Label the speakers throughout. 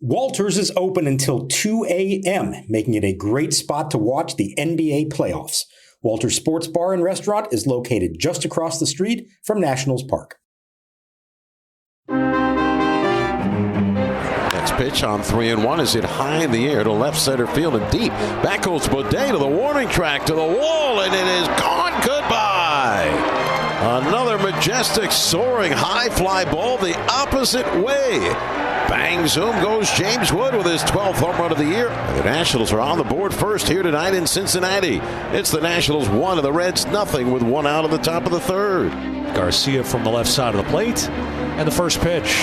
Speaker 1: Walters is open until 2 a.m., making it a great spot to watch the NBA playoffs. Walters Sports Bar and Restaurant is located just across the street from Nationals Park.
Speaker 2: Next pitch on 3-1 is hit high in the air to left center field and deep. Back goes Butera to the warning track, to the wall, and it is gone. Goodbye. Another majestic, soaring, high fly ball the opposite way. Bang, zoom goes James Wood with his 12th home run of the year. And the Nationals are on the board first here tonight in Cincinnati. It's the Nationals 1 and the Reds nothing with 1 out of the top of the third.
Speaker 3: Garcia from the left side of the plate. And the first pitch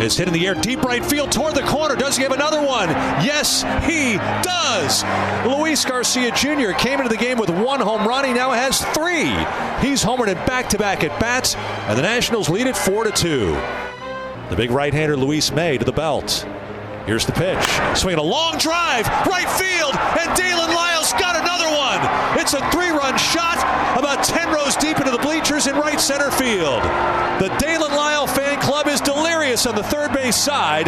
Speaker 3: is hit in the air, deep right field toward the corner. Does he have another one? Yes, he does. Luis Garcia Jr. came into the game with 1 home run. He now has 3. He's homered in back-to-back at-bats, and the Nationals lead it 4-2. The big right-hander Luis May to the belt. Here's the pitch. Swinging a long drive, right field, and Daylen Lile's got another one. It's a 3-run shot about 10 rows deep into the bleachers in right center field. The Daylen Lile fan club is delirious on the third base side.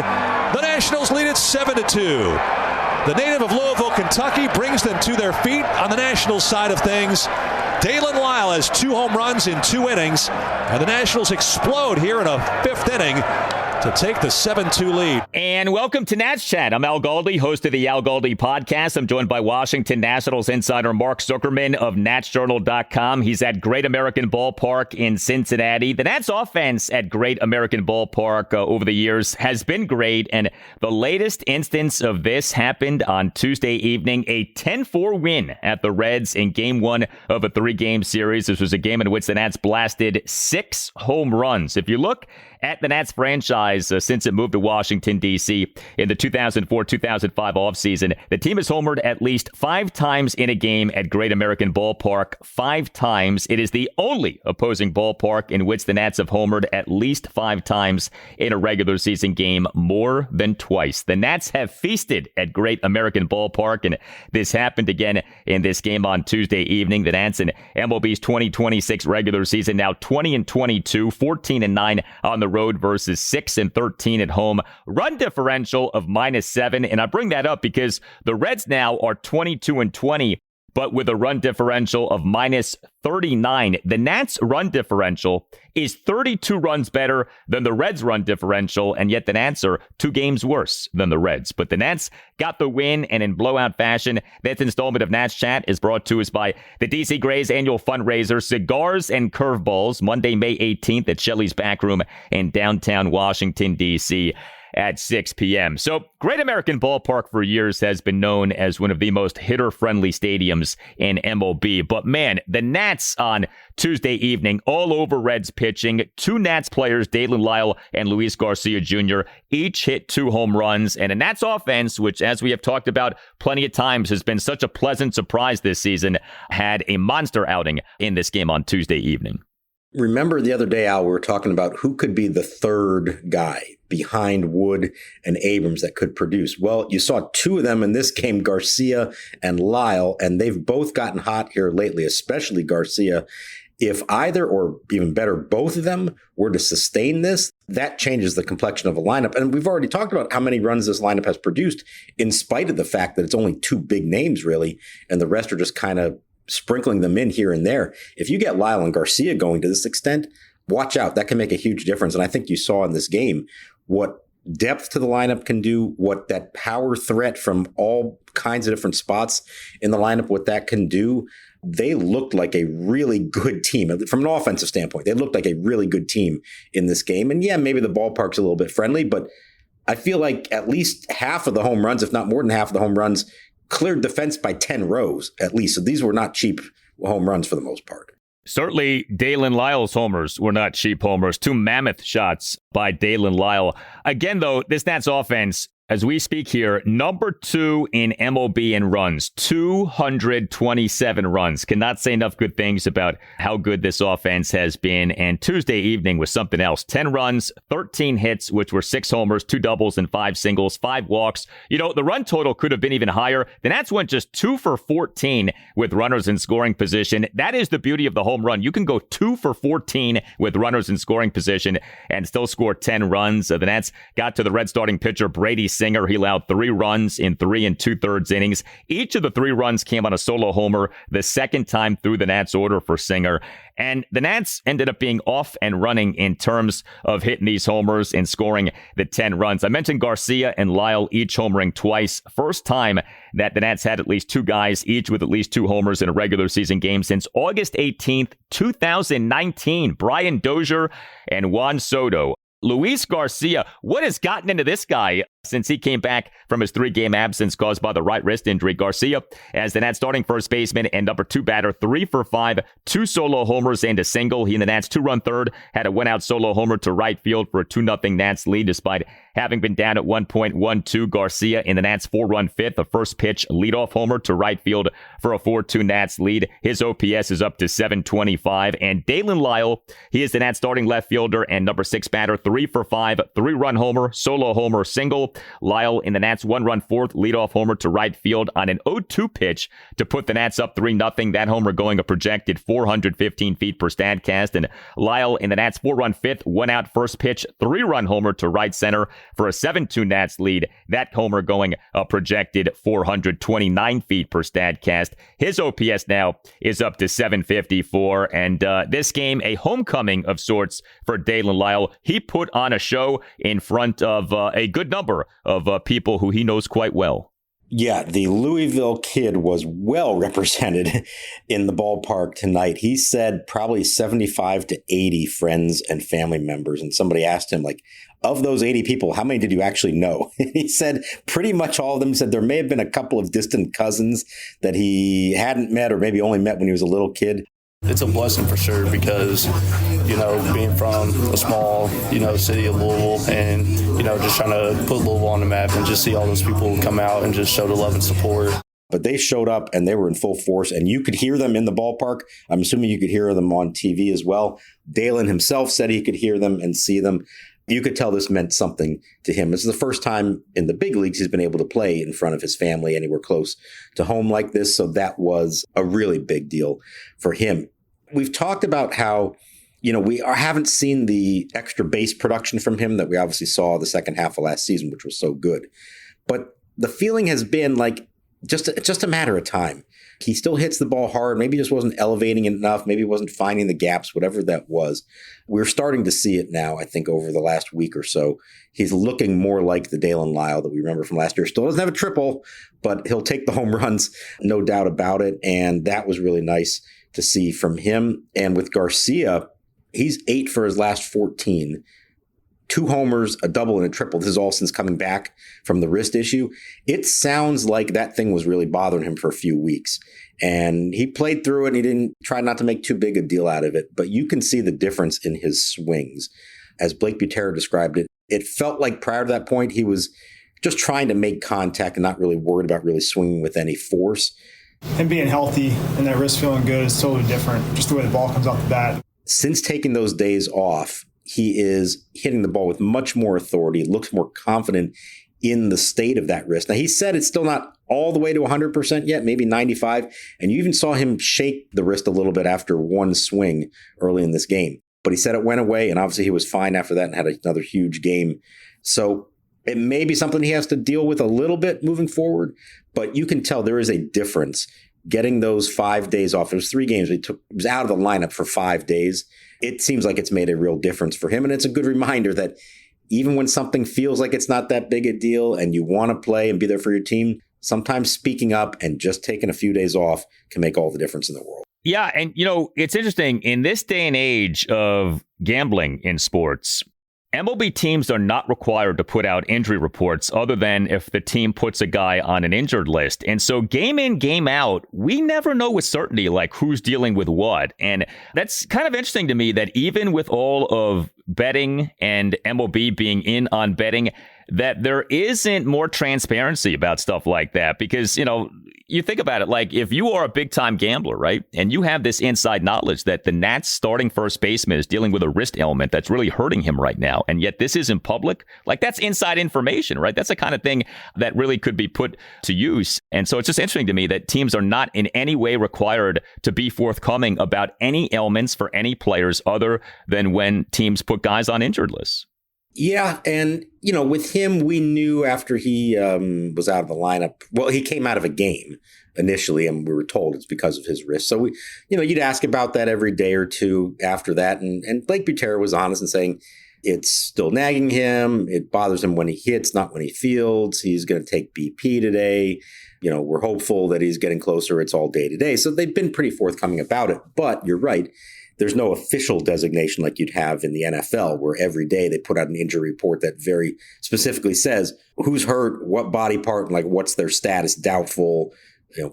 Speaker 3: The Nationals lead it 7-2. The native of Louisville, Kentucky brings them to their feet on the Nationals side of things. Daylen Lile has 2 home runs in 2 innings, and the Nationals explode here in a 5th inning to take the 7-2 lead.
Speaker 4: And welcome to Nats Chat. I'm Al Galdi, host of the Al Galdi podcast. I'm joined by Washington Nationals insider Mark Zuckerman of NatsJournal.com. He's at Great American Ballpark in Cincinnati. The Nats offense at Great American Ballpark over the years has been great, and the latest instance of this happened on Tuesday evening, a 10-4 win at the Reds in Game 1 of a 3-game series. This was a game in which the Nats blasted 6 home runs. If you look at the Nats franchise since it moved to Washington, D.C. in the 2004-2005 offseason, the team has homered at least 5 times in a game at Great American Ballpark. 5 times. It is the only opposing ballpark in which the Nats have homered at least 5 times in a regular season game, more than twice. The Nats have feasted at Great American Ballpark, and this happened again in this game on Tuesday evening. The Nats in MLB's 2026 regular season now 20-22, 14-9 on the road versus 6-13 at home. Run differential of -7. And I bring that up because the Reds now are 22-20, but with a run differential of -39. The Nats run differential is 32 runs better than the Reds run differential, and yet the Nats are 2 games worse than the Reds. But the Nats got the win, and in blowout fashion. This installment of Nats Chat is brought to us by the DC Gray's annual fundraiser, Cigars and Curveballs, Monday, May 18th at Shelley's Back Room in downtown Washington, D.C. at 6 p.m. So Great American Ballpark for years has been known as one of the most hitter-friendly stadiums in MLB. But man, the Nats on Tuesday evening, all over Reds pitching. 2 Nats players, Daylen Lile and Luis Garcia Jr., each hit 2 home runs. And a Nats offense, which, as we have talked about plenty of times, has been such a pleasant surprise this season, had a monster outing in this game on Tuesday evening.
Speaker 1: Remember the other day, Al, we were talking about who could be the third guy behind Wood and Abrams that could produce. Well, you saw 2 of them in this game, Garcia and Lile, and they've both gotten hot here lately, especially Garcia. If either, or even better, both of them were to sustain this, that changes the complexion of a lineup. And we've already talked about how many runs this lineup has produced, in spite of the fact that it's only 2 big names, really, and the rest are just kind of sprinkling them in here and there. If you get Lyle and Garcia going to this extent, watch out. That can make a huge difference. And I think you saw in this game what depth to the lineup can do, what that power threat from all kinds of different spots in the lineup, what that can do. They looked like a really good team. From an offensive standpoint, they looked like a really good team in this game. And yeah, maybe the ballpark's a little bit friendly, but I feel like at least half of the home runs, if not more than half of the home runs, cleared the fence by 10 rows at least. So these were not cheap home runs for the most part.
Speaker 4: Certainly, Daylen Lile's homers were not cheap homers. 2 mammoth shots by Daylen Lile. Again, though, this Nats offense, as we speak here, number 2 in MLB in runs, 227 runs. Cannot say enough good things about how good this offense has been. And Tuesday evening was something else. 10 runs, 13 hits, which were 6 homers, 2 doubles, and 5 singles, 5 walks. You know, the run total could have been even higher. The Nats went just 2 for 14 with runners in scoring position. That is the beauty of the home run. You can go 2 for 14 with runners in scoring position and still score scored 10 runs. The Nats got to the Red starting pitcher, Brady Singer. He allowed 3 runs in 3 2/3 innings. Each of the 3 runs came on a solo homer, the second time through the Nats order for Singer. And the Nats ended up being off and running in terms of hitting these homers and scoring the 10 runs. I mentioned Garcia and Lile each homering twice. First time that the Nats had at least 2 guys, each with at least 2 homers in a regular season game since August 18th, 2019. Brian Dozier and Juan Soto. Luis Garcia, what has gotten into this guy since he came back from his 3-game absence caused by the right wrist injury? Garcia, as the Nats starting first baseman and number 2 batter, 3 for 5, 2 solo homers and a single. He and the Nats 2-run third had a 1-out solo homer to right field for a 2-0 Nats lead despite having been down at 1.12. Garcia in the Nats 4-run fifth, a first pitch leadoff homer to right field for a 4-2 Nats lead. His OPS is up to 725. And Daylen Lile, he is the Nats starting left fielder and number 6 batter, 3 for 5, 3-run homer, solo homer, single. Lile in the Nats 1-run fourth, leadoff homer to right field on an 0-2 pitch to put the Nats up 3-0. That homer going a projected 415 feet per Statcast. And Lile in the Nats 4-run fifth, 1-out first pitch, 3-run homer to right center for a 7-2 Nats lead. That homer going a projected 429 feet per Statcast. His OPS now is up to 754. And this game, a homecoming of sorts for Daylen Lile. He put on a show in front of a good number of people who he knows quite well.
Speaker 1: Yeah, the Louisville kid was well represented in the ballpark tonight. He said probably 75 to 80 friends and family members. And somebody asked him, like, of those 80 people, how many did you actually know? He said pretty much all of them. He said there may have been a couple of distant cousins that he hadn't met or maybe only met when he was a little kid.
Speaker 5: It's a blessing for sure because, being from a small, city of Louisville and, just trying to put Louisville on the map and just see all those people come out and just show the love and support.
Speaker 1: But they showed up and they were in full force and you could hear them in the ballpark. I'm assuming you could hear them on TV as well. Daylen himself said he could hear them and see them. You could tell this meant something to him. This is the first time in the big leagues he's been able to play in front of his family anywhere close to home like this. So that was a really big deal for him. We've talked about how, we haven't seen the extra base production from him that we obviously saw the second half of last season, which was so good. But the feeling has been like just a matter of time. He still hits the ball hard. Maybe he just wasn't elevating it enough. Maybe he wasn't finding the gaps, whatever that was. We're starting to see it now, I think, over the last week or so. He's looking more like the Daylen Lile that we remember from last year. Still doesn't have a triple, but he'll take the home runs, no doubt about it. And that was really nice to see from him. And with Garcia, he's 8 for his last 14. 2 homers, a double, and a triple. This is all since coming back from the wrist issue. It sounds like that thing was really bothering him for a few weeks. And he played through it, and he didn't try not to make too big a deal out of it. But you can see the difference in his swings. As Blake Butera described it, it felt like prior to that point, he was just trying to make contact and not really worried about really swinging with any force.
Speaker 6: Him being healthy and that wrist feeling good is totally different. Just the way the ball comes off the bat.
Speaker 1: Since taking those days off, he is hitting the ball with much more authority, looks more confident in the state of that wrist. Now, he said it's still not all the way to 100% yet, maybe 95. And you even saw him shake the wrist a little bit after one swing early in this game. But he said it went away, and obviously he was fine after that and had another huge game. So it may be something he has to deal with a little bit moving forward, but you can tell there is a difference getting those 5 days off. It was 3 games. He was out of the lineup for 5 days. It seems like it's made a real difference for him. And it's a good reminder that even when something feels like it's not that big a deal and you want to play and be there for your team, sometimes speaking up and just taking a few days off can make all the difference in the world.
Speaker 4: Yeah. And, it's interesting. In this day and age of gambling in sports, MLB teams are not required to put out injury reports other than if the team puts a guy on an injured list. And so game in, game out, we never know with certainty like who's dealing with what. And that's kind of interesting to me that even with all of betting and MLB being in on betting, that there isn't more transparency about stuff like that. Because, you think about it, like if you are a big time gambler, right, and you have this inside knowledge that the Nats starting first baseman is dealing with a wrist ailment that's really hurting him right now, and yet this is in public, like that's inside information, right? That's the kind of thing that really could be put to use. And so it's just interesting to me that teams are not in any way required to be forthcoming about any ailments for any players other than when teams put guys on injured lists.
Speaker 1: Yeah, and, with him, we knew after he was out of the lineup, well, he came out of a game initially, and we were told it's because of his wrist. So, you'd ask about that every day or two after that, and Blake Butera was honest in saying it's still nagging him. It bothers him when he hits, not when he fields. He's going to take BP today. We're hopeful that he's getting closer. It's all day to day. So they've been pretty forthcoming about it. But you're right. There's no official designation like you'd have in the NFL, where every day they put out an injury report that very specifically says who's hurt, what body part, and like what's their status, doubtful,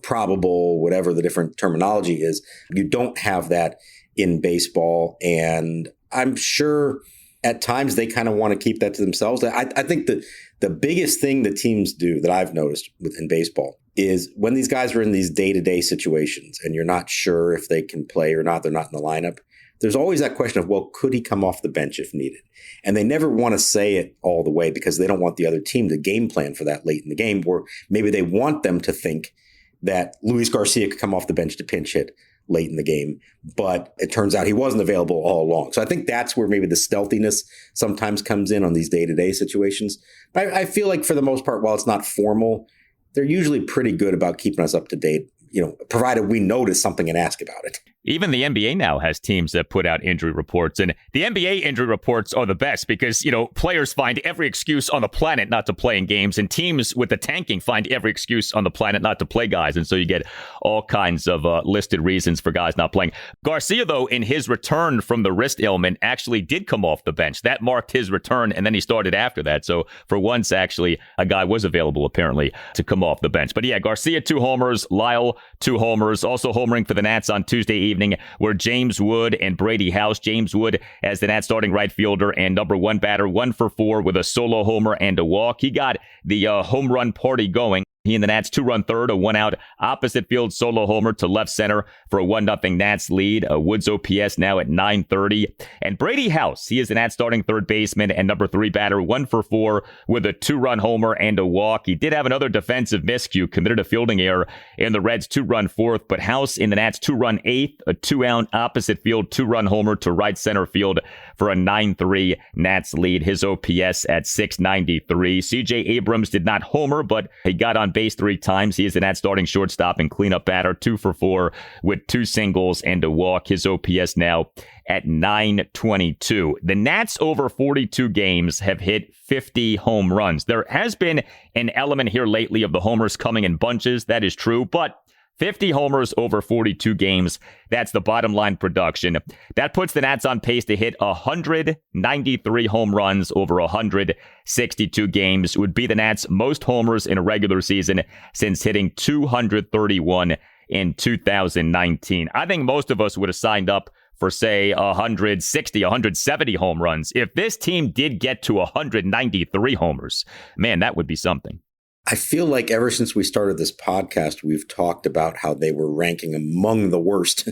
Speaker 1: probable, whatever the different terminology is. You don't have that in baseball. And I'm sure at times they kind of want to keep that to themselves. I think that the biggest thing that teams do that I've noticed in baseball is when these guys are in these day-to-day situations and you're not sure if they can play or not, they're not in the lineup, there's always that question of, well, could he come off the bench if needed? And they never want to say it all the way because they don't want the other team to game plan for that late in the game, or maybe they want them to think that Luis Garcia could come off the bench to pinch hit late in the game, but it turns out he wasn't available all along. So I think that's where maybe the stealthiness sometimes comes in on these day-to-day situations. I feel like for the most part, while it's not formal, they're usually pretty good about keeping us up to date, provided we notice something and ask about it.
Speaker 4: Even the NBA now has teams that put out injury reports, and the NBA injury reports are the best because, players find every excuse on the planet not to play in games, and teams with the tanking find every excuse on the planet not to play guys. And so you get all kinds of listed reasons for guys not playing. Garcia, though, in his return from the wrist ailment, actually did come off the bench. That marked his return, and then he started after that. So for once, actually, a guy was available, apparently, to come off the bench. But yeah, Garcia, 2 homers, Lile, 2 homers, also homering for the Nats on Tuesday evening were James Wood and Brady House. James Wood as the Nats starting right fielder and number 1 batter, 1 for 4 with a solo homer and a walk. He got the home run party going. He and the Nats 2-run third, a 1-out opposite field solo homer to left center for a 1-0 Nats lead. Woods OPS now at 930. And Brady House, he is the Nats starting third baseman and number 3 batter, 1 for 4 with a 2-run homer and a walk. He did have another defensive miscue, committed a fielding error in the Reds' 2-run fourth, but House in the Nats 2-run eighth, a 2-out opposite field 2-run homer to right center field for a 9-3 Nats lead. His OPS at 693. CJ Abrams did not homer, but he got on base 3 times. He is the Nats starting shortstop and cleanup batter, 2 for 4 with 2 singles and a walk. His OPS now at 922. The Nats over 42 games have hit 50 home runs. There has been an element here lately of the homers coming in bunches. That is true, but 50 homers over 42 games. That's the bottom line production. That puts the Nats on pace to hit 193 home runs over 162 games. It would be the Nats' most homers in a regular season since hitting 231 in 2019. I think most of us would have signed up for, say, 160, 170 home runs. If this team did get to 193 homers, man, that would be something.
Speaker 1: I feel like ever since we started this podcast, we've talked about how they were ranking among the worst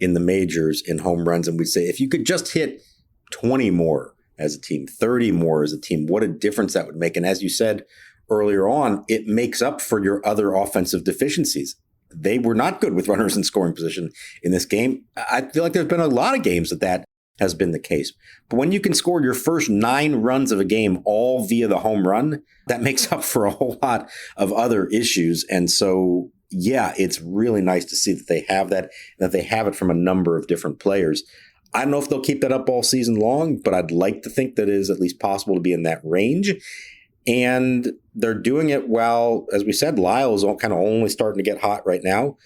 Speaker 1: in the majors in home runs. And we'd say, if you could just hit 20 more as a team, 30 more as a team, what a difference that would make. And as you said earlier on, it makes up for your other offensive deficiencies. They were not good with runners in scoring position in this game. I feel like there's been a lot of games that has been the case. But when you can score your first 9 runs of a game all via the home run, that makes up for a whole lot of other issues. And so, yeah, it's really nice to see that they have that, and that they have it from a number of different players. I don't know if they'll keep that up all season long, but I'd like to think that it is at least possible to be in that range. And they're doing it while, as we said, Lyle is kind of only starting to get hot right now.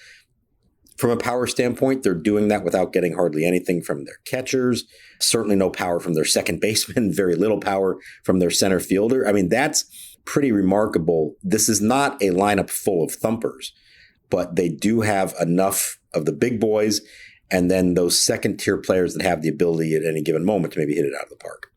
Speaker 1: From a power standpoint, they're doing that without getting hardly anything from their catchers, certainly no power from their second baseman, very little power from their center fielder. I mean, that's pretty remarkable. This is not a lineup full of thumpers, but they do have enough of the big boys and then those second-tier players that have the ability at any given moment to maybe hit it out of the park.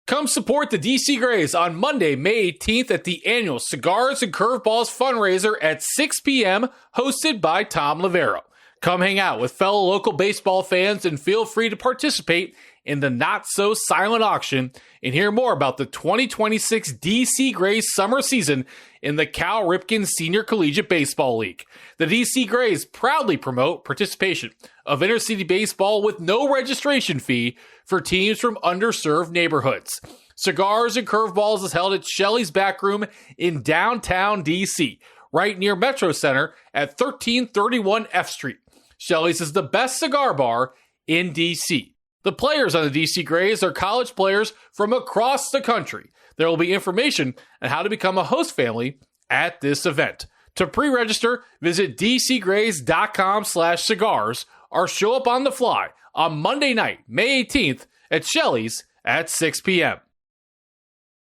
Speaker 7: Come support the DC Grays on Monday, May 18th at the annual Cigars and Curveballs fundraiser at 6 p.m., hosted by Tom Lavero. Come hang out with fellow local baseball fans and feel free to participate in the not-so-silent auction and hear more about the 2026 DC Grays summer season in the Cal Ripken Senior Collegiate Baseball League. The DC Grays proudly promote participation of intercity baseball with no registration fee for teams from underserved neighborhoods. Cigars and Curveballs is held at Shelley's Back Room in downtown DC, right near Metro Center at 1331 F Street. Shelley's is the best cigar bar in DC. The players on the DC Grays are college players from across the country. There will be information on how to become a host family at this event. To pre-register, visit dcgrays.com/cigars or show up on the fly on Monday night, May 18th at Shelley's at 6 p.m.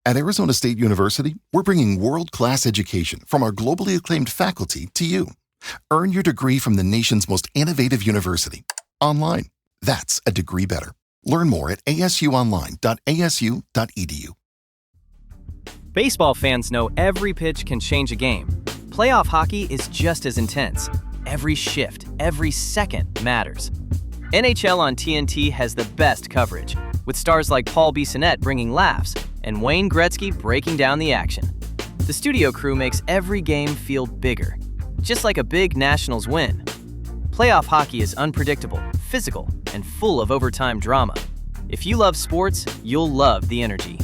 Speaker 8: At Arizona State University, we're bringing world-class education from our globally acclaimed faculty to you. Earn your degree from the nation's most innovative university. Online. That's a degree better. Learn more at asuonline.asu.edu.
Speaker 9: Baseball fans know every pitch can change a game. Playoff hockey is just as intense. Every shift, every second matters. NHL on TNT has the best coverage, with stars like Paul Bissonnette bringing laughs and Wayne Gretzky breaking down the action. The studio crew makes every game feel bigger, just like a big Nationals win. Playoff hockey is unpredictable, physical, and full of overtime drama. If you love sports, you'll love the energy.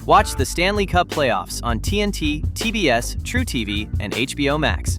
Speaker 9: Watch the Stanley Cup playoffs on TNT, TBS, truTV, and HBO Max.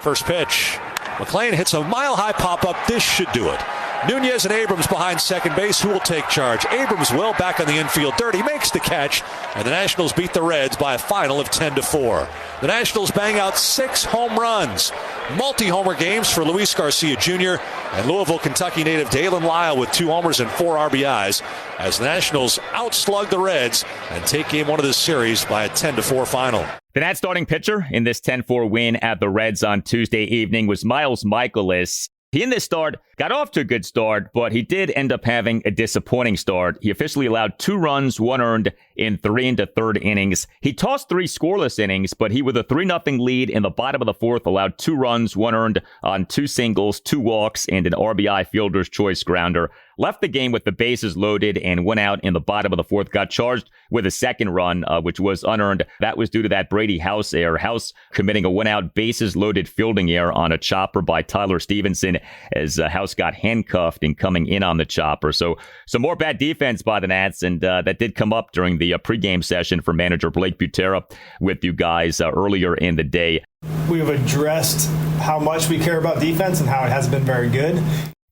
Speaker 3: First pitch. McLean hits a mile-high pop-up. This should do it. Nunez and Abrams behind second base. Who will take charge? Abrams will back on the infield dirt. He makes the catch, and the Nationals beat the Reds by a final of 10-4. The Nationals bang out 6 home runs. Multi-homer games for Luis Garcia Jr. and Louisville, Kentucky native Daylen Lile with 2 homers and 4 RBIs as the Nationals outslug the Reds and take game 1 of this series by a 10-4 final.
Speaker 4: The Nats starting pitcher in this 10-4 win at the Reds on Tuesday evening was Mikolas. He, in this start, got off to a good start, but he did end up having a disappointing start. He officially allowed 2 runs, 1 earned in 3 and a third innings. He tossed 3 scoreless innings, but he, with a 3-0 lead in the bottom of the 4th, allowed 2 runs, 1 earned on 2 singles, 2 walks, and an RBI fielder's choice grounder. Left the game with the bases loaded and went out in the bottom of the 4th. Got charged with a second run, which was unearned. That was due to that Brady House error. House committing a 1-out bases loaded fielding error on a chopper by Tyler Stevenson as House got handcuffed and coming in on the chopper. So some more bad defense by the Nats, and that did come up during the pregame session for manager Blake Butera with you guys earlier in the day.
Speaker 6: We have addressed how much we care about defense and how it hasn't been very good.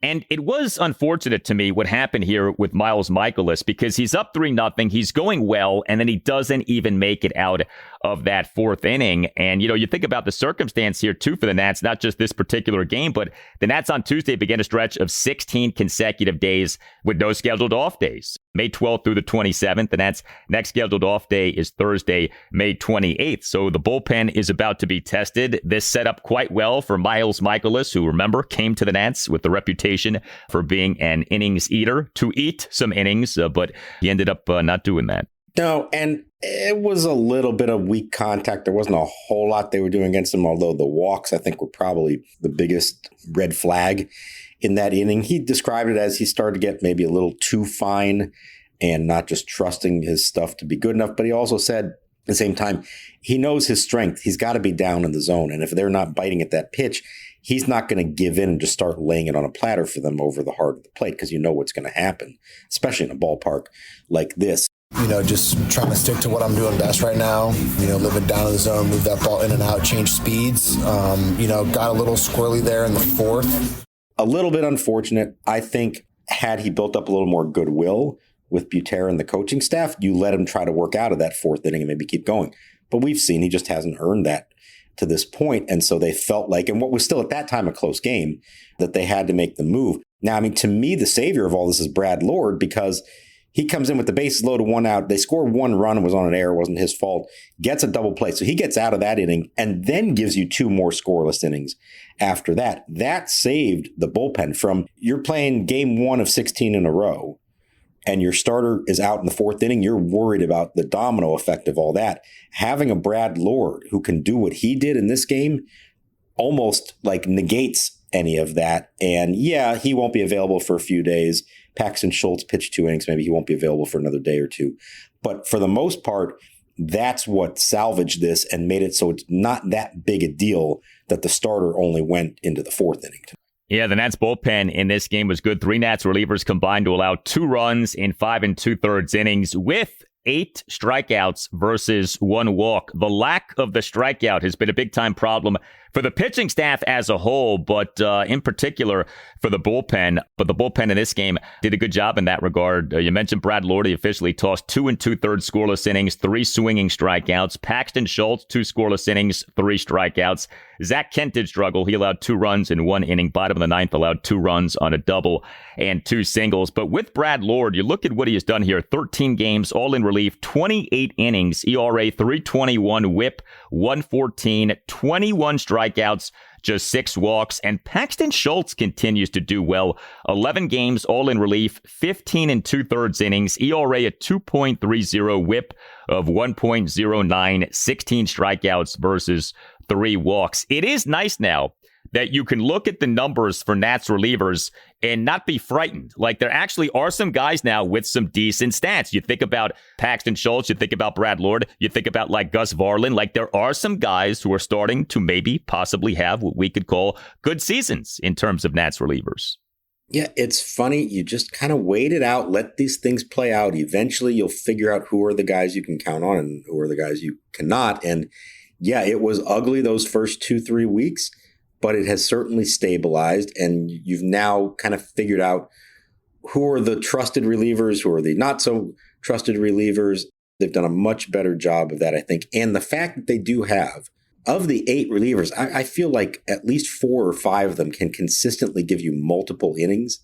Speaker 4: And it was unfortunate to me what happened here with Mikolas, because he's up 3-0. He's going well, and then he doesn't even make it out of that 4th inning. And, you think about the circumstance here, too, for the Nats, not just this particular game, but the Nats on Tuesday began a stretch of 16 consecutive days with no scheduled off days. May 12th through the 27th. The Nats' next scheduled off day is Thursday, May 28th. So the bullpen is about to be tested. This set up quite well for Mikolas, who, remember, came to the Nats with the reputation for being an innings eater, to eat some innings, but he ended up not doing that.
Speaker 1: No, and it was a little bit of weak contact. There wasn't a whole lot they were doing against him, although the walks, I think, were probably the biggest red flag in that inning. He described it as he started to get maybe a little too fine and not just trusting his stuff to be good enough. But he also said at the same time, he knows his strength. He's got to be down in the zone. And if they're not biting at that pitch, he's not going to give in and just start laying it on a platter for them over the heart of the plate, because you know what's going to happen, especially in a ballpark like this.
Speaker 10: Just trying to stick to what I'm doing best right now. Live it down in the zone, move that ball in and out, change speeds. Got a little squirrely there in the 4th.
Speaker 1: A little bit unfortunate. I think had he built up a little more goodwill with Butera and the coaching staff, you let him try to work out of that 4th inning and maybe keep going. But we've seen he just hasn't earned that to this point. And so they felt like, and what was still at that time a close game, that they had to make the move. Now, to me, the savior of all this is Brad Lord, because he comes in with the bases loaded, 1 out. They score 1 run. It was on an error. It wasn't his fault. Gets a double play. So he gets out of that inning and then gives you 2 more scoreless innings after that. That saved the bullpen from, you're playing game 1 of 16 in a row and your starter is out in the 4th inning. You're worried about the domino effect of all that. Having a Brad Lord who can do what he did in this game almost like negates any of that. And yeah, he won't be available for a few days. Paxton Schultz pitched 2 innings. Maybe he won't be available for another day or two. But for the most part, that's what salvaged this and made it so it's not that big a deal that the starter only went into the 4th inning.
Speaker 4: Yeah, the Nats bullpen in this game was good. 3 Nats relievers combined to allow 2 runs in 5 2/3 innings with 8 strikeouts versus 1 walk. The lack of the strikeout has been a big-time problem for the pitching staff as a whole, but in particular for the bullpen. But the bullpen in this game did a good job in that regard. You mentioned Brad Lord. He officially tossed 2 2/3 scoreless innings, 3 swinging strikeouts. Paxton Schultz, 2 scoreless innings, 3 strikeouts. Zach Kent did struggle. He allowed 2 runs in 1 inning. Bottom of the 9th, allowed 2 runs on a double and 2 singles. But with Brad Lord, you look at what he has done here. 13 games, all in relief, 28 innings, ERA 3.21, whip 1.14, 21 strikeouts, just 6 walks. And Paxton Schultz continues to do well. 11 games, all in relief, 15 2/3 innings, ERA at 2.30, whip of 1.09, 16 strikeouts versus 3 walks. It is nice now that you can look at the numbers for Nats relievers and not be frightened. Like, there actually are some guys now with some decent stats. You think about Paxton Schultz, you think about Brad Lord, you think about like Gus Varlin. Like, there are some guys who are starting to maybe possibly have what we could call good seasons in terms of Nats relievers.
Speaker 1: Yeah, it's funny. You just kind of wait it out, let these things play out. Eventually, you'll figure out who are the guys you can count on and who are the guys you cannot. And yeah, it was ugly those first 2-3 weeks, but it has certainly stabilized, and you've now kind of figured out who are the trusted relievers, who are the not so trusted relievers. They've done a much better job of that, I think. And the fact that they do have, of the 8 relievers, I feel like at least 4 or 5 of them can consistently give you multiple innings.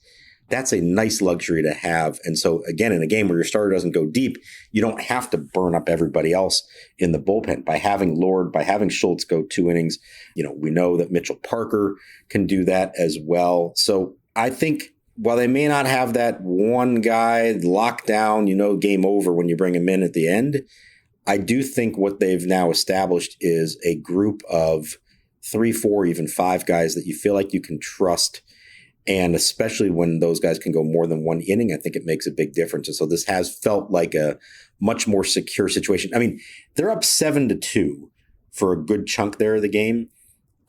Speaker 1: That's a nice luxury to have. And so, again, in a game where your starter doesn't go deep, you don't have to burn up everybody else in the bullpen. By having Lord, by having Schultz go 2 innings, we know that Mitchell Parker can do that as well. So I think while they may not have that one guy locked down, game over when you bring him in at the end, I do think what they've now established is a group of 3, 4, even 5 guys that you feel like you can trust. And especially when those guys can go more than 1 inning, I think it makes a big difference. And so this has felt like a much more secure situation. I mean, they're up 7-2 for a good chunk there of the game.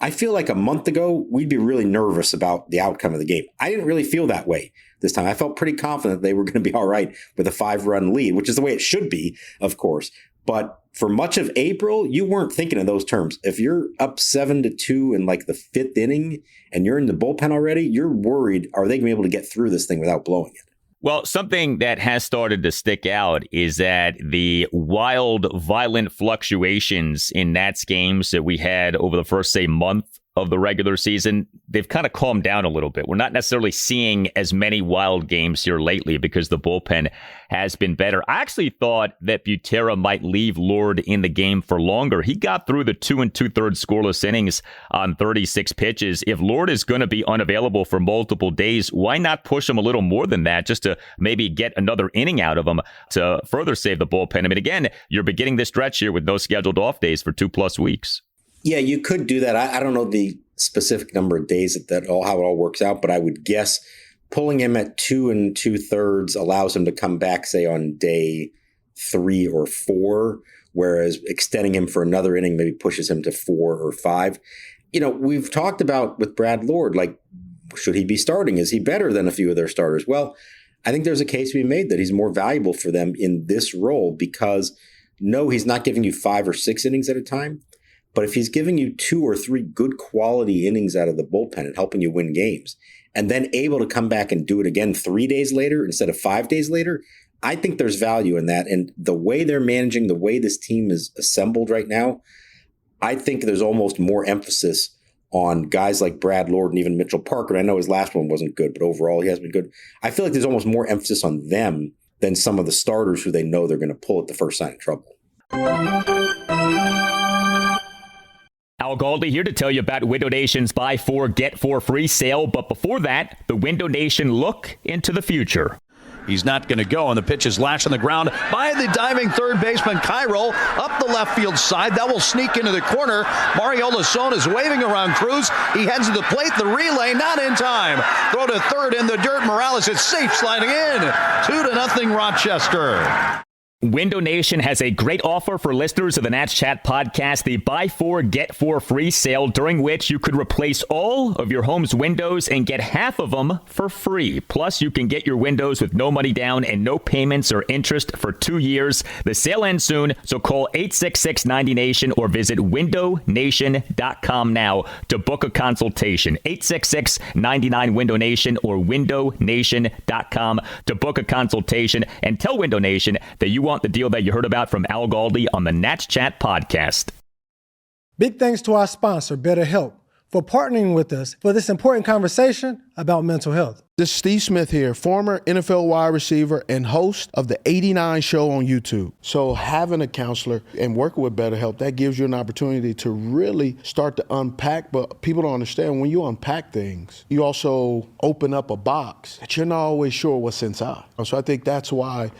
Speaker 1: I feel like a month ago, we'd be really nervous about the outcome of the game. I didn't really feel that way this time. I felt pretty confident they were going to be all right with a 5-run lead, which is the way it should be, of course. But for much of April, you weren't thinking in those terms. If you're up 7-2 in like the 5th inning and you're in the bullpen already, you're worried, are they going to be able to get through this thing without blowing it?
Speaker 4: Well, something that has started to stick out is that the wild, violent fluctuations in Nats games that we had over the first, month of the regular season, they've kind of calmed down a little bit. We're not necessarily seeing as many wild games here lately because the bullpen has been better. I actually thought that Butera might leave Lord in the game for longer. He got through the 2 2/3 scoreless innings on 36 pitches. If Lord is going to be unavailable for multiple days, why not push him a little more than that just to maybe get another inning out of him to further save the bullpen? I mean, again, you're beginning this stretch here with no scheduled off days for 2+ weeks.
Speaker 1: Yeah, you could do that. I don't know the specific number of days how it all works out, but I would guess pulling him at 2 2/3 allows him to come back, say, on day 3 or 4, whereas extending him for another inning maybe pushes him to 4 or 5. We've talked about with Brad Lord, like, should he be starting? Is he better than a few of their starters? Well, I think there's a case to be made that he's more valuable for them in this role because, no, he's not giving you 5 or 6 innings at a time. But if he's giving you 2 or 3 good quality innings out of the bullpen and helping you win games, and then able to come back and do it again 3 days later instead of 5 days later, I think there's value in that. And the way they're managing, the way this team is assembled right now, I think there's almost more emphasis on guys like Brad Lord and even Mitchell Parker. I know his last one wasn't good, but overall he has been good. I feel like there's almost more emphasis on them than some of the starters who they know they're going to pull at the first sign of trouble.
Speaker 4: Al Galdi here to tell you about Window Nation's Buy 4, Get 4 free sale. But before that, the Window Nation look into the future.
Speaker 11: He's not going to go, and the pitch is lashed on the ground by the diving third baseman Cairo up the left field side. That will sneak into the corner. Mario Lasone is waving around Cruz. He heads to the plate. The relay not in time. Throw to third in the dirt. Morales is safe, sliding in. 2-0 Rochester.
Speaker 4: Window Nation has a great offer for listeners of the Nats Chat podcast, the Buy 4, Get 4 free sale, during which you could replace all of your home's windows and get half of them for free. Plus, you can get your windows with no money down and no payments or interest for 2 years. The sale ends soon, so call 866-90-NATION or visit windownation.com now to book a consultation. 866-99-WINDOW-NATION or windownation.com to book a consultation, and tell Window Nation that you want the deal that you heard about from Al Galdi on the Nats Chat podcast.
Speaker 12: Big thanks to our sponsor, BetterHelp, for partnering with us for this important conversation about mental health.
Speaker 13: This is Steve Smith here, former NFL wide receiver and host of the 89 show on YouTube. So having a counselor and working with BetterHelp, that gives you an opportunity to really start to unpack. But people don't understand, when you unpack things, you also open up a box that you're not always sure what's inside. So I think that's why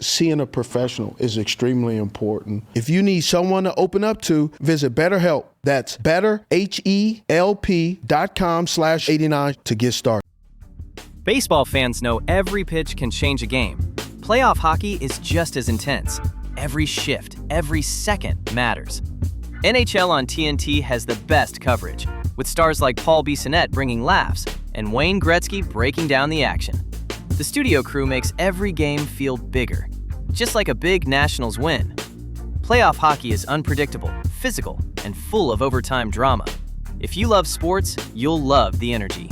Speaker 13: seeing a professional is extremely important. If you need someone to open up to, visit BetterHelp. That's betterhelp.com/89 to get started.
Speaker 9: Baseball fans know every pitch can change a game. Playoff hockey is just as intense. Every shift, every second matters. NHL on TNT has the best coverage, with stars like Paul Bissonnette bringing laughs and Wayne Gretzky breaking down the action. The studio crew makes every game feel bigger, just like a big Nationals win. Playoff hockey is unpredictable, physical, and full of overtime drama. If you love sports, you'll love the energy.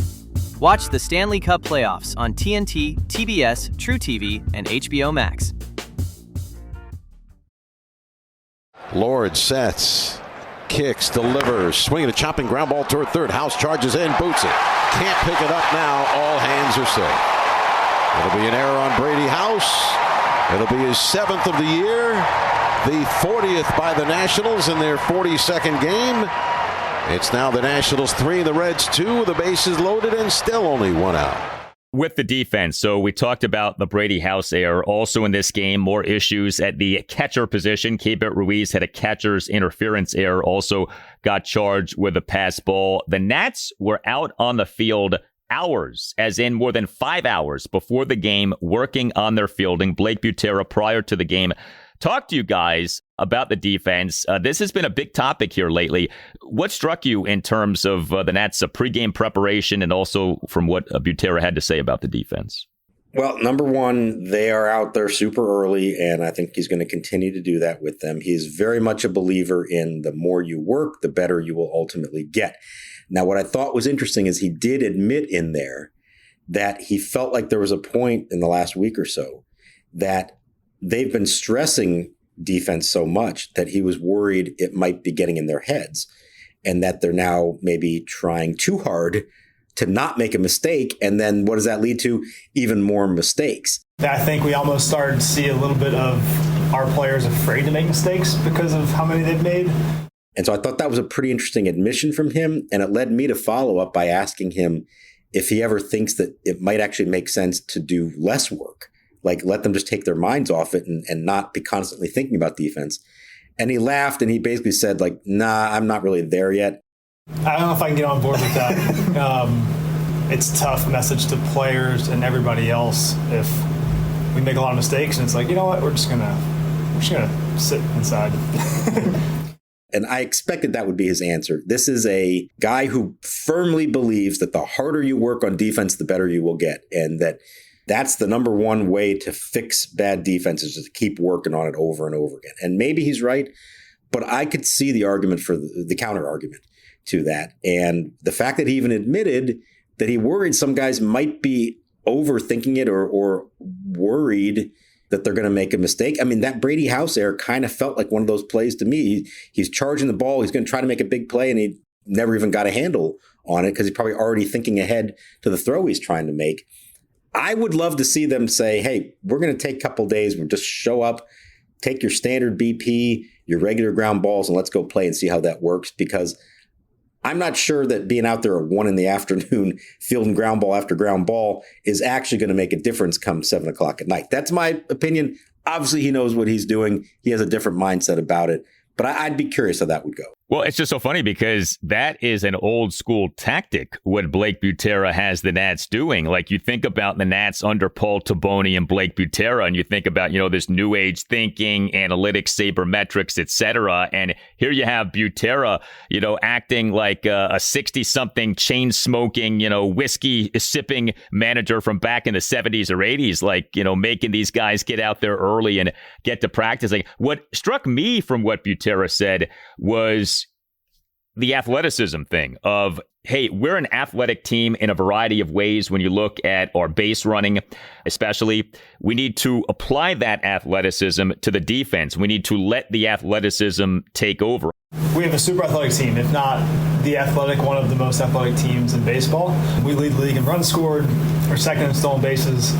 Speaker 9: Watch the Stanley Cup playoffs on TNT, TBS, truTV, and HBO Max.
Speaker 2: Lord sets, kicks, delivers, swinging a chopping ground ball toward third. House charges in, boots it. Can't pick it up now. All hands are safe. It'll be an error on Brady House. It'll be his 7th of the year, the 40th by the Nationals in their 42nd game. It's now the Nationals 3, the Reds 2, the bases loaded, and still only 1 out.
Speaker 4: With the defense, so we talked about the Brady House error. Also in this game, more issues at the catcher position. Keibert Ruiz had a catcher's interference error, also got charged with a pass ball. The Nats were out on the field hours, as in more than 5 hours before the game, working on their fielding. Blake Butera, prior to the game, talked to you guys about the defense. This has been a big topic here lately. What struck you in terms of the Nats' pregame preparation, and also from what Butera had to say about the defense?
Speaker 1: Well, number one, they are out there super early, and I think he's going to continue to do that with them. He is very much a believer in the more you work, the better you will ultimately get. Now, what I thought was interesting is he did admit in there that he felt like there was a point in the last week or so that they've been stressing defense so much that he was worried it might be getting in their heads, and that they're now maybe trying too hard to not make a mistake. And then what does that lead to? Even more mistakes.
Speaker 6: I think we almost started to see a little bit of our players afraid to make mistakes because of how many they've made.
Speaker 1: And so I thought that was a pretty interesting admission from him. And it led me to follow up by asking him if he ever thinks that it might actually make sense to do less work. Like, let them just take their minds off it and not be constantly thinking about defense. And he laughed and he basically said, like, nah, I'm not really there yet.
Speaker 6: I don't know if I can get on board with that. It's a tough message to players and everybody else if we make a lot of mistakes and it's like, you know what, we're just gonna sit inside.
Speaker 1: And I expected that would be his answer. This is a guy who firmly believes that the harder you work on defense, the better you will get. And that's the number one way to fix bad defenses, is to keep working on it over and over again. And maybe he's right, but I could see the argument for the counter argument to that. And the fact that he even admitted that he worried some guys might be overthinking it or worried that they're going to make a mistake. I mean, that Brady House error kind of felt like one of those plays to me. He's charging the ball. He's going to try to make a big play, and he never even got a handle on it because he's probably already thinking ahead to the throw he's trying to make. I would love to see them say, hey, we're going to take a couple days. We'll just show up, take your standard BP, your regular ground balls, and let's go play and see how that works. Because I'm not sure that being out there at 1 p.m, fielding ground ball after ground ball is actually going to make a difference come 7 o'clock at night. That's my opinion. Obviously, he knows what he's doing. He has a different mindset about it. But I'd be curious how that would go.
Speaker 4: Well, it's just so funny because that is an old school tactic, what Blake Butera has the Nats doing. Like, you think about the Nats under Paul Taboni and Blake Butera, and you think about, this new age thinking, analytics, sabermetrics, etc. And here you have Butera, acting like a 60-something chain-smoking, whiskey-sipping manager from back in the 70s or 80s, like, making these guys get out there early and get to practicing. What struck me from what Butera said was the athleticism thing of, hey, we're an athletic team in a variety of ways. When you look at our base running, especially, we need to apply that athleticism to the defense. We need to let the athleticism take over.
Speaker 6: We have a super athletic team, if not one of the most athletic teams in baseball. We lead the league in runs scored. We're second in stolen bases.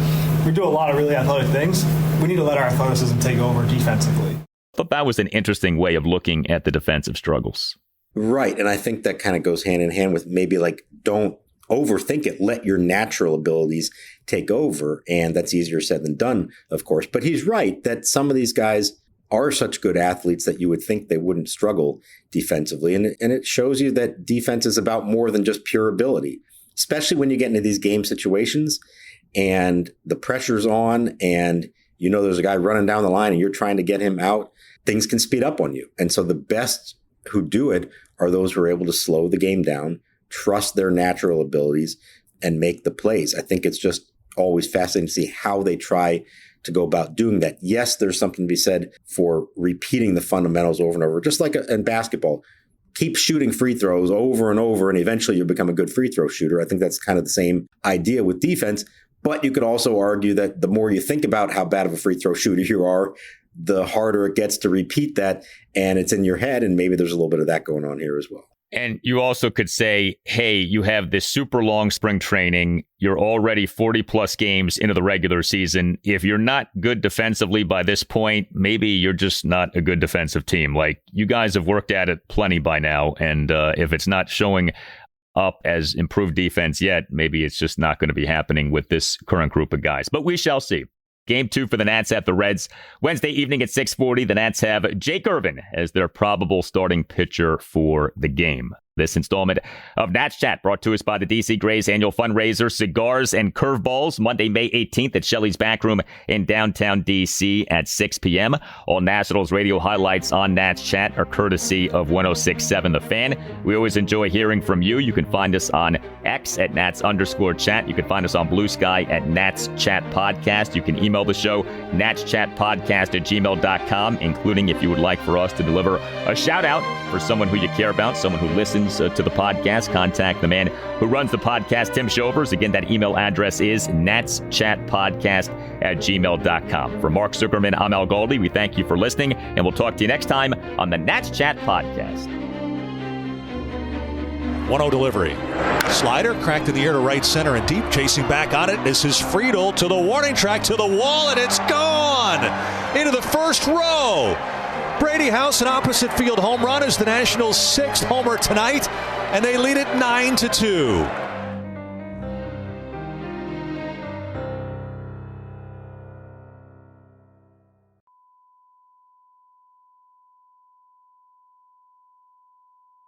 Speaker 6: We do a lot of really athletic things. We need to let our athleticism take over defensively.
Speaker 4: But that was an interesting way of looking at the defensive struggles.
Speaker 1: Right. And I think that kind of goes hand in hand with maybe like, don't overthink it. Let your natural abilities take over. And that's easier said than done, of course. But he's right that some of these guys are such good athletes that you would think they wouldn't struggle defensively. And it shows you that defense is about more than just pure ability, especially when you get into these game situations and the pressure's on and there's a guy running down the line and you're trying to get him out. Things can speed up on you. And so the best who do it are those who are able to slow the game down, trust their natural abilities, and make the plays. I think it's just always fascinating to see how they try to go about doing that. Yes, there's something to be said for repeating the fundamentals over and over, just like in basketball. Keep shooting free throws over and over, and eventually you'll become a good free throw shooter. I think that's kind of the same idea with defense. But you could also argue that the more you think about how bad of a free throw shooter you are, the harder it gets to repeat that, and it's in your head, and maybe there's a little bit of that going on here as well.
Speaker 4: And you also could say, hey, you have this super long spring training. You're already 40 plus games into the regular season. If you're not good defensively by this point, maybe you're just not a good defensive team. Like, you guys have worked at it plenty by now. And if it's not showing up as improved defense yet, maybe it's just not going to be happening with this current group of guys. But we shall see. Game 2 for the Nats at the Reds. Wednesday evening at 6:40, the Nats have Jake Irvin as their probable starting pitcher for the game. This installment of Nats Chat brought to us by the DC Grays annual fundraiser, Cigars and Curveballs, Monday, May 18th at Shelley's Back Room in downtown DC at 6 p.m. All Nationals radio highlights on Nats Chat are courtesy of 106.7 The Fan. We always enjoy hearing from you. You can find us on X at Nats_chat. You can find us on Blue Sky at Nats Chat Podcast. You can email the show, natschatpodcast@gmail.com, including if you would like for us to deliver a shout out for someone who you care about, someone who listens to the podcast. Contact the man who runs the podcast, Tim Shovers. Again, that email address is natschatpodcast@gmail.com. For Mark Zuckerman, I'm Al Galdi. We thank you for listening, and we'll talk to you next time on the Nats Chat Podcast.
Speaker 3: 1-0 delivery. Slider cracked in the air to right center and deep. Chasing back on it. This is Friedel to the warning track, to the wall, and it's gone into the first row. Brady House, an opposite field home run, is the Nationals' 6th homer tonight, and they lead it 9-2.